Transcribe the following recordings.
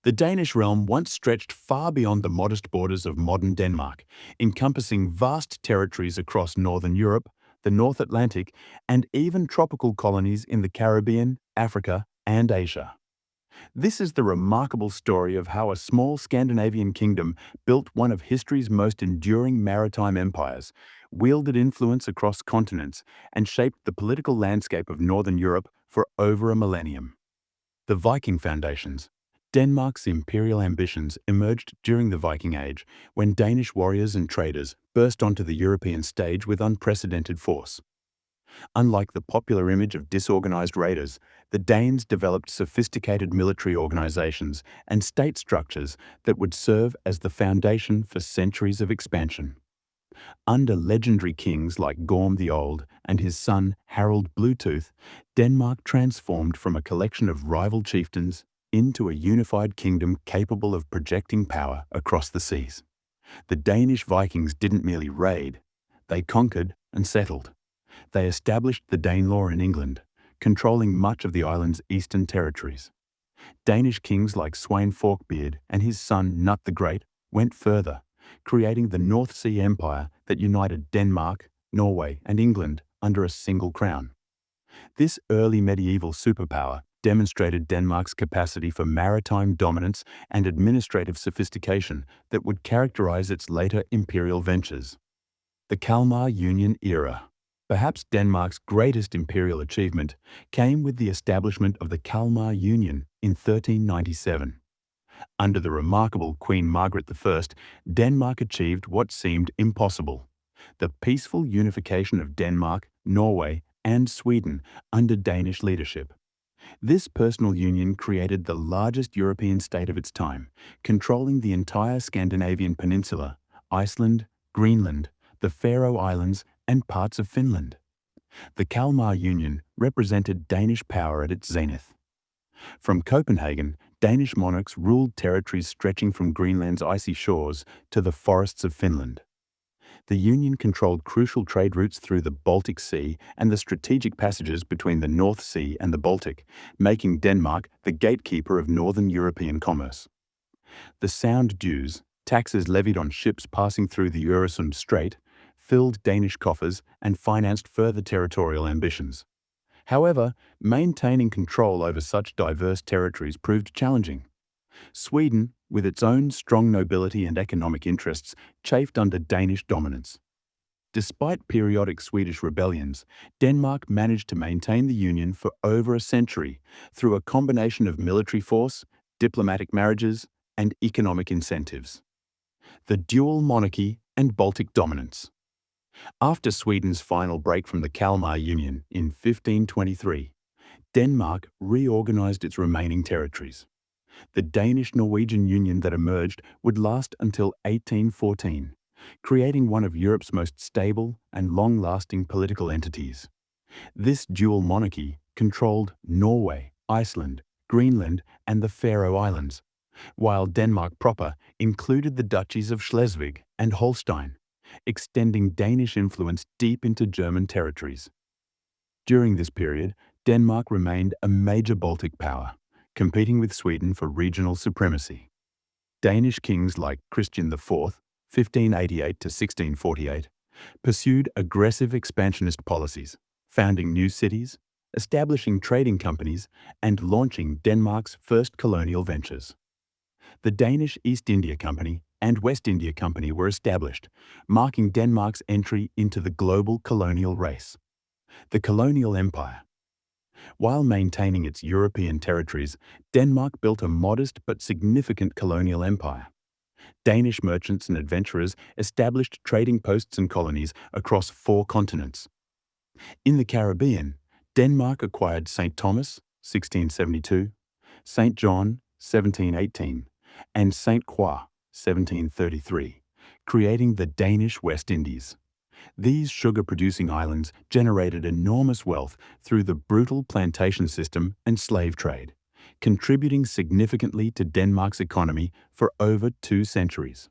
The Danish realm once stretched far beyond the modest borders of modern Denmark, encompassing vast territories across northern Europe, the North Atlantic, and even tropical colonies in the Caribbean, Africa, and Asia. This is the remarkable story of how a small Scandinavian kingdom built one of history's most enduring maritime empires, wielded influence across continents, and shaped the political landscape of northern Europe for over a millennium. The Viking foundations. Denmark's imperial ambitions emerged during the Viking Age, when Danish warriors and traders burst onto the European stage with unprecedented force. Unlike the popular image of disorganized raiders, the Danes developed sophisticated military organizations and state structures that would serve as the foundation for centuries of expansion. Under legendary kings like Gorm the Old and his son Harald Bluetooth, Denmark transformed from a collection of rival chieftains into a unified kingdom capable of projecting power across the seas. The Danish Vikings didn't merely raid, they conquered and settled. They established the Danelaw in England, controlling much of the island's eastern territories. Danish kings like Sweyn Forkbeard and his son Nut the Great went further, creating the North Sea Empire that united Denmark, Norway, and England under a single crown. This early medieval superpower demonstrated Denmark's capacity for maritime dominance and administrative sophistication that would characterize its later imperial ventures. The Kalmar Union era. Perhaps Denmark's greatest imperial achievement came with the establishment of the Kalmar Union in 1397. Under the remarkable Queen Margaret I, Denmark achieved what seemed impossible: the peaceful unification of Denmark, Norway, and Sweden under Danish leadership. This personal union created the largest European state of its time, controlling the entire Scandinavian peninsula, Iceland, Greenland, the Faroe Islands, and parts of Finland. The Kalmar Union represented Danish power at its zenith. From Copenhagen, Danish monarchs ruled territories stretching from Greenland's icy shores to the forests of Finland. The Union controlled crucial trade routes through the Baltic Sea and the strategic passages between the North Sea and the Baltic, making Denmark the gatekeeper of northern European commerce. The sound dues, taxes levied on ships passing through the Øresund Strait, filled Danish coffers and financed further territorial ambitions. However, maintaining control over such diverse territories proved challenging. Sweden, with its own strong nobility and economic interests, chafed under Danish dominance. Despite periodic Swedish rebellions, Denmark managed to maintain the union for over a century through a combination of military force, diplomatic marriages, and economic incentives. The dual monarchy and Baltic dominance. After Sweden's final break from the Kalmar Union in 1523, Denmark reorganized its remaining territories. The Danish-Norwegian Union that emerged would last until 1814, creating one of Europe's most stable and long-lasting political entities. This dual monarchy controlled Norway, Iceland, Greenland, and the Faroe Islands, while Denmark proper included the duchies of Schleswig and Holstein, extending Danish influence deep into German territories. During this period, Denmark remained a major Baltic power, competing with Sweden for regional supremacy. Danish kings like Christian IV, 1588 to 1648, pursued aggressive expansionist policies, founding new cities, establishing trading companies, and launching Denmark's first colonial ventures. The Danish East India Company and West India Company were established, marking Denmark's entry into the global colonial race. The colonial empire. While maintaining its European territories, Denmark built a modest but significant colonial empire. Danish merchants and adventurers established trading posts and colonies across 4 continents. In the Caribbean, Denmark acquired St. Thomas, 1672, St. John, 1718, and St. Croix, 1733, creating the Danish West Indies. These sugar-producing islands generated enormous wealth through the brutal plantation system and slave trade, contributing significantly to Denmark's economy for over 2 centuries.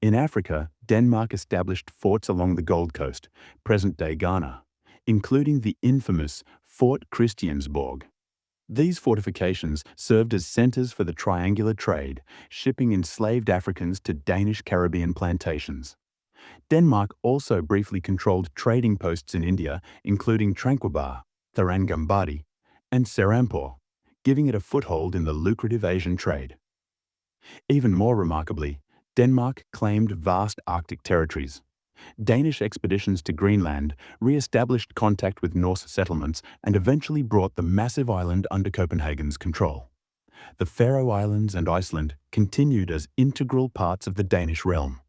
In Africa, Denmark established forts along the Gold Coast, present-day Ghana, including the infamous Fort Christiansborg. These fortifications served as centers for the triangular trade, shipping enslaved Africans to Danish Caribbean plantations. Denmark also briefly controlled trading posts in India, including Tranquebar, Tharangambadi, and Serampore, giving it a foothold in the lucrative Asian trade. Even more remarkably, Denmark claimed vast Arctic territories. Danish expeditions to Greenland re-established contact with Norse settlements and eventually brought the massive island under Copenhagen's control. The Faroe Islands and Iceland continued as integral parts of the Danish realm.